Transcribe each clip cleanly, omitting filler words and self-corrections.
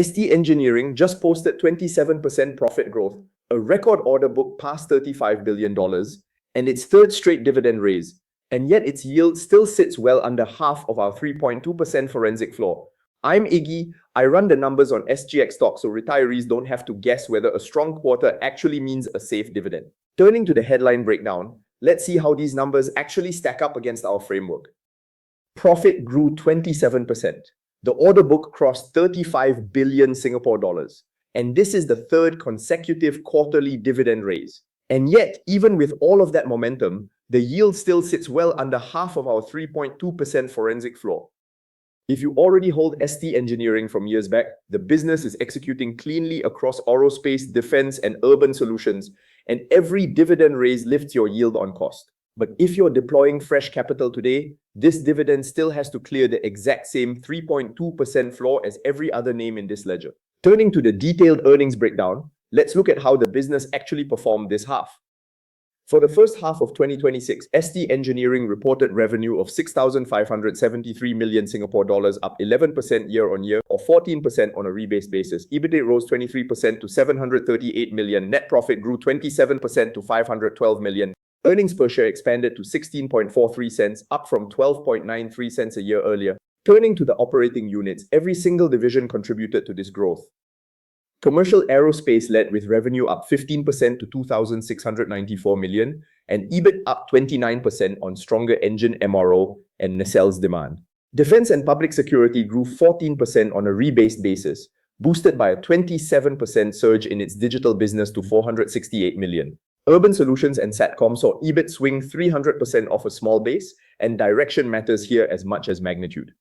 ST Engineering just posted 27% profit growth, a record order book past $35 billion, and its third straight dividend raise, and yet its yield still sits well under half of our 3.2% forensic floor. I'm Iggy. I run the numbers on SGX stock so retirees don't have to guess whether a strong quarter actually means a safe dividend. Turning to the headline breakdown, let's see how these numbers actually stack up against our framework. Profit grew 27%. The order book crossed 35 billion Singapore dollars, and this is the third consecutive quarterly dividend raise. And yet, even with all of that momentum, the yield still sits well under half of our 3.2% forensic floor. If you already hold ST Engineering from years back, the business is executing cleanly across aerospace, defense, and urban solutions, and every dividend raise lifts your yield on cost. But if you're deploying fresh capital today, this dividend still has to clear the exact same 3.2% floor as every other name in this ledger. Turning to the detailed earnings breakdown, let's look at how the business actually performed this half. For the first half of 2026, ST Engineering reported revenue of 6,573 million Singapore dollars, up 11% year-on-year or 14% on a rebased basis. EBITDA rose 23% to 738 million. Net profit grew 27% to 512 million. Earnings per share expanded to 16.43 cents, up from 12.93 cents a year earlier. Turning to the operating units, every single division contributed to this growth. Commercial aerospace led with revenue up 15% to 2,694 million and EBIT up 29% on stronger engine MRO and nacelles demand. Defense and public security grew 14% on a rebased basis, boosted by a 27% surge in its digital business to 468 million. Urban Solutions and Satcom saw EBIT swing 300% off a small base, and direction matters here as much as magnitude.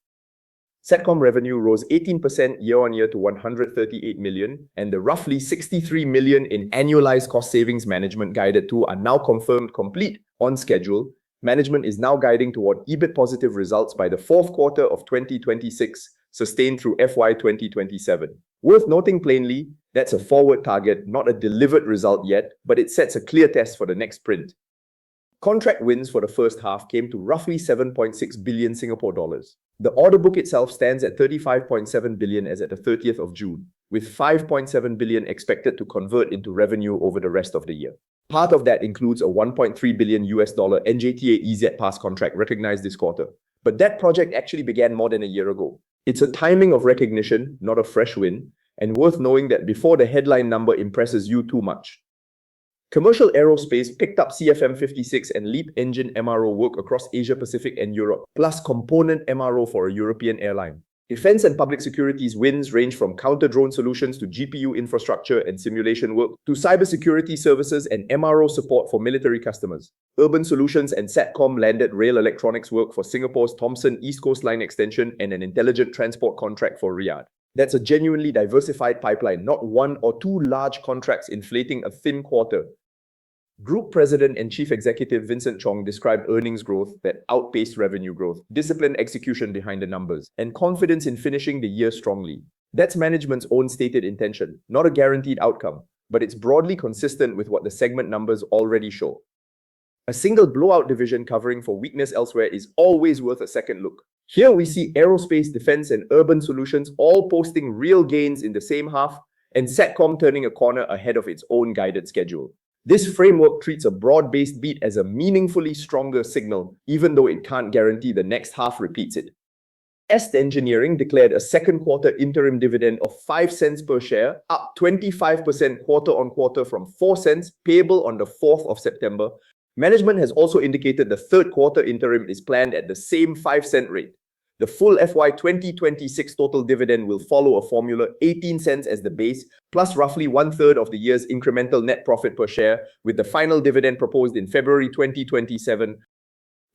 Satcom revenue rose 18% year-on-year to 138 million, and the roughly 63 million in annualized cost savings management guided to are now confirmed complete on schedule. Management is now guiding toward EBIT positive results by the fourth quarter of 2026, sustained through FY 2027. Worth noting plainly, that's a forward target, not a delivered result yet, but it sets a clear test for the next sprint. Contract wins for the first half came to roughly 7.6 billion Singapore dollars. The order book itself stands at 35.7 billion as at the 30th of June, with 5.7 billion expected to convert into revenue over the rest of the year. Part of that includes a $1.3 billion NJTA EZ Pass contract recognized this quarter. But that project actually began more than a year ago. It's a timing of recognition, not a fresh win, and worth knowing that before the headline number impresses you too much. Commercial aerospace picked up CFM56 and LEAP engine MRO work across Asia Pacific and Europe, plus component MRO for a European airline. Defense and public security's wins range from counter-drone solutions to GPU infrastructure and simulation work to cybersecurity services and MRO support for military customers. Urban Solutions and Satcom landed rail electronics work for Singapore's Thomson East Coast Line extension and an intelligent transport contract for Riyadh. That's a genuinely diversified pipeline, not one or two large contracts inflating a thin quarter. Group President and Chief Executive Vincent Chong described earnings growth that outpaced revenue growth, disciplined execution behind the numbers, and confidence in finishing the year strongly. That's management's own stated intention, not a guaranteed outcome, but it's broadly consistent with what the segment numbers already show. A single blowout division covering for weakness elsewhere is always worth a second look. Here we see aerospace, defense, and urban solutions all posting real gains in the same half, and Satcom turning a corner ahead of its own guided schedule. This framework treats a broad-based beat as a meaningfully stronger signal, even though it can't guarantee the next half repeats it. ST Engineering declared a second quarter interim dividend of 5 cents per share, up 25% quarter-on-quarter from 4 cents, payable on the 4th of September. Management has also indicated the third quarter interim is planned at the same 5-cent rate. The full FY 2026 total dividend will follow a formula: 18 cents as the base, plus roughly one-third of the year's incremental net profit per share, with the final dividend proposed in February 2027.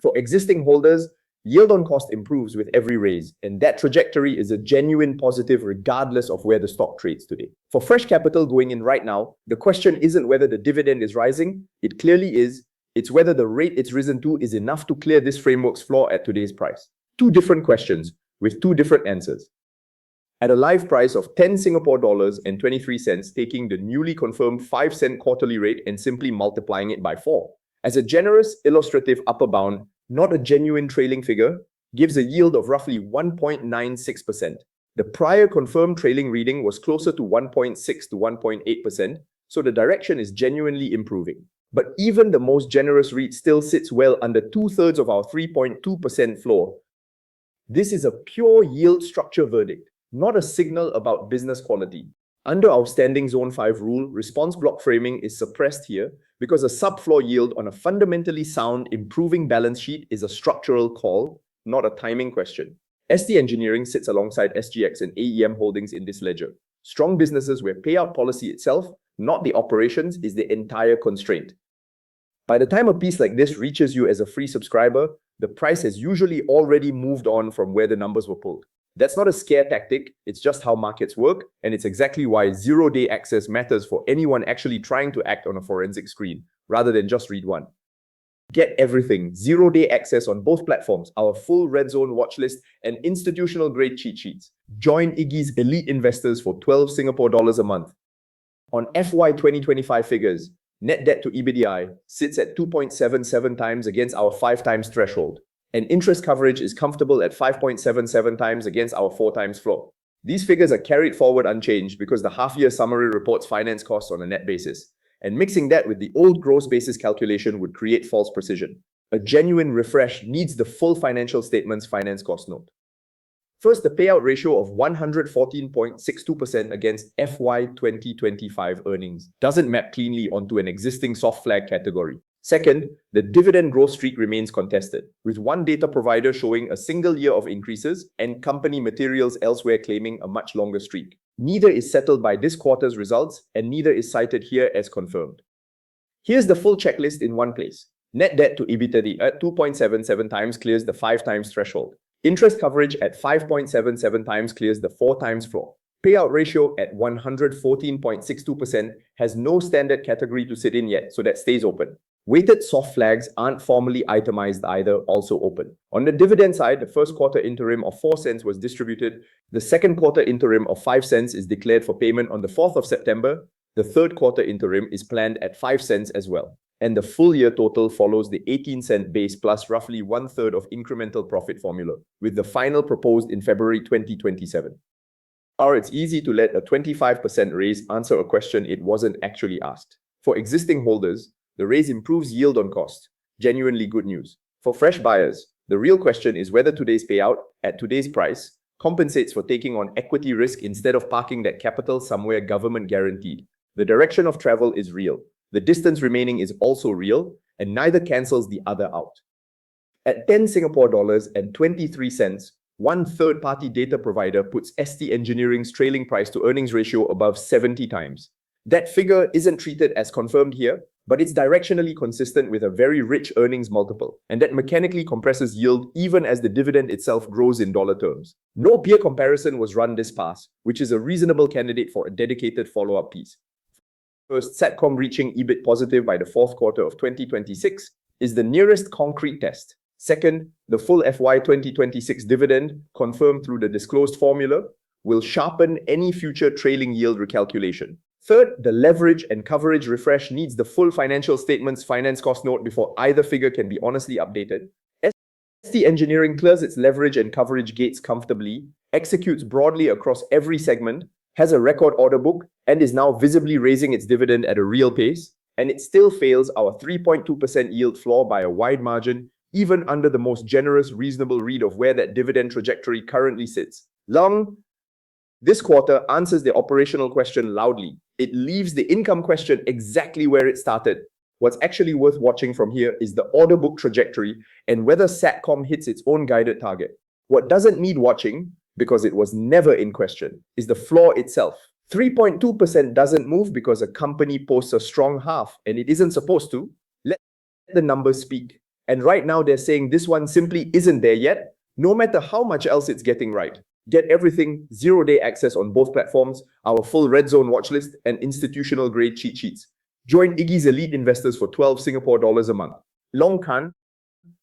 For existing holders, yield on cost improves with every raise, and that trajectory is a genuine positive regardless of where the stock trades today. For fresh capital going in right now, the question isn't whether the dividend is rising, it clearly is. It's whether the rate it's risen to is enough to clear this framework's floor at today's price. Two different questions with two different answers. At a live price of 10 Singapore dollars and 23 cents, taking the newly confirmed 5-cent quarterly rate and simply multiplying it by 4. As a generous illustrative upper bound, not a genuine trailing figure, gives a yield of roughly 1.96%. The prior confirmed trailing reading was closer to 1.6 to 1.8%, so the direction is genuinely improving. But even the most generous REIT still sits well under 2/3 of our 3.2% floor. This is a pure yield structure verdict, not a signal about business quality. Under our standing Zone 5 rule, response block framing is suppressed here because a sub-floor yield on a fundamentally sound, improving balance sheet is a structural call, not a timing question. ST Engineering sits alongside SGX and AEM Holdings in this ledger. Strong businesses where payout policy itself, not the operations, is the entire constraint. By the time a piece like this reaches you as a free subscriber, the price has usually already moved on from where the numbers were pulled. That's not a scare tactic, it's just how markets work, and it's exactly why zero-day access matters for anyone actually trying to act on a forensic screen, rather than just read one. Get everything, zero-day access on both platforms, our full red zone watchlist and institutional-grade cheat sheets. Join IGGY'S elite investors for 12 Singapore dollars a month. On FY 2025 figures, net debt to EBITDA sits at 2.77 times against our 5 times threshold, and interest coverage is comfortable at 5.77 times against our 4 times floor. These figures are carried forward unchanged because the half-year summary reports finance costs on a net basis, and mixing that with the old gross basis calculation would create false precision. A genuine refresh needs the full financial statements finance cost note. First, the payout ratio of 114.62% against FY 2025 earnings doesn't map cleanly onto an existing soft flag category. Second, the dividend growth streak remains contested, with one data provider showing a single year of increases and company materials elsewhere claiming a much longer streak. Neither is settled by this quarter's results, and neither is cited here as confirmed. Here's the full checklist in one place. Net debt to EBITDA at 2.77 times clears the 5 times threshold. Interest coverage at 5.77 times clears the 4 times floor. Payout ratio at 114.62% has no standard category to sit in yet, so that stays open. Weighted soft flags aren't formally itemized either, also open. On the dividend side, the first quarter interim of 4 cents was distributed. The second quarter interim of 5 cents is declared for payment on the 4th of September. The third quarter interim is planned at 5 cents as well. And the full year total follows the 18-cent base plus roughly 1/3 of incremental profit formula, with the final proposed in February 2027. It's easy to let a 25% raise answer a question it wasn't actually asked. For existing holders, the raise improves yield on cost. Genuinely good news. For fresh buyers, the real question is whether today's payout, at today's price, compensates for taking on equity risk instead of parking that capital somewhere government guaranteed. The direction of travel is real. The distance remaining is also real, and neither cancels the other out. At 10 Singapore dollars and 23 cents, one third-party data provider puts ST Engineering's trailing price to earnings ratio above 70 times. That figure isn't treated as confirmed here, but it's directionally consistent with a very rich earnings multiple, and that mechanically compresses yield even as the dividend itself grows in dollar terms. No peer comparison was run this past, which is a reasonable candidate for a dedicated follow-up piece. First, Satcom reaching EBIT positive by the fourth quarter of 2026 is the nearest concrete test. Second, the full FY 2026 dividend, confirmed through the disclosed formula, will sharpen any future trailing yield recalculation. Third, the leverage and coverage refresh needs the full financial statements finance cost note before either figure can be honestly updated. ST Engineering clears its leverage and coverage gates comfortably, executes broadly across every segment, has a record order book, and is now visibly raising its dividend at a real pace, and it still fails our 3.2% yield floor by a wide margin, even under the most generous reasonable read of where that dividend trajectory currently sits. This quarter answers the operational question loudly. It leaves the income question exactly where it started. What's actually worth watching from here is the order book trajectory and whether Satcom hits its own guided target. What doesn't need watching, because it was never in question, is the floor itself. 3.2% doesn't move because a company posts a strong half, and it isn't supposed to. Let the numbers speak. And right now they're saying this one simply isn't there yet, no matter how much else it's getting right. Get everything, zero-day access on both platforms, our full red zone watchlist, and institutional-grade cheat sheets. Join IGGY'S elite investors for 12 Singapore dollars a month. Long can.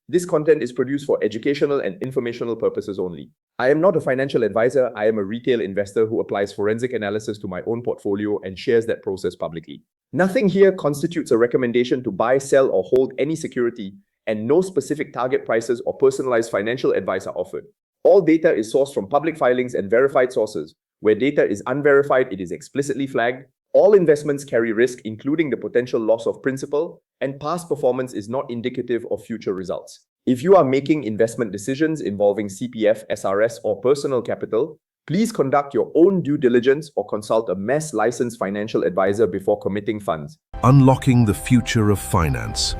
This content is produced for educational and informational purposes only. I am not a financial advisor. I am a retail investor who applies forensic analysis to my own portfolio and shares that process publicly. Nothing here constitutes a recommendation to buy, sell, or hold any security, and no specific target prices or personalized financial advice are offered. All data is sourced from public filings and verified sources. Where data is unverified, it is explicitly flagged. All investments carry risk, including the potential loss of principal, and past performance is not indicative of future results. If you are making investment decisions involving CPF, SRS, or personal capital, please conduct your own due diligence or consult a MES licensed financial advisor before committing funds. Unlocking the future of finance.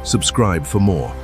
Subscribe for more.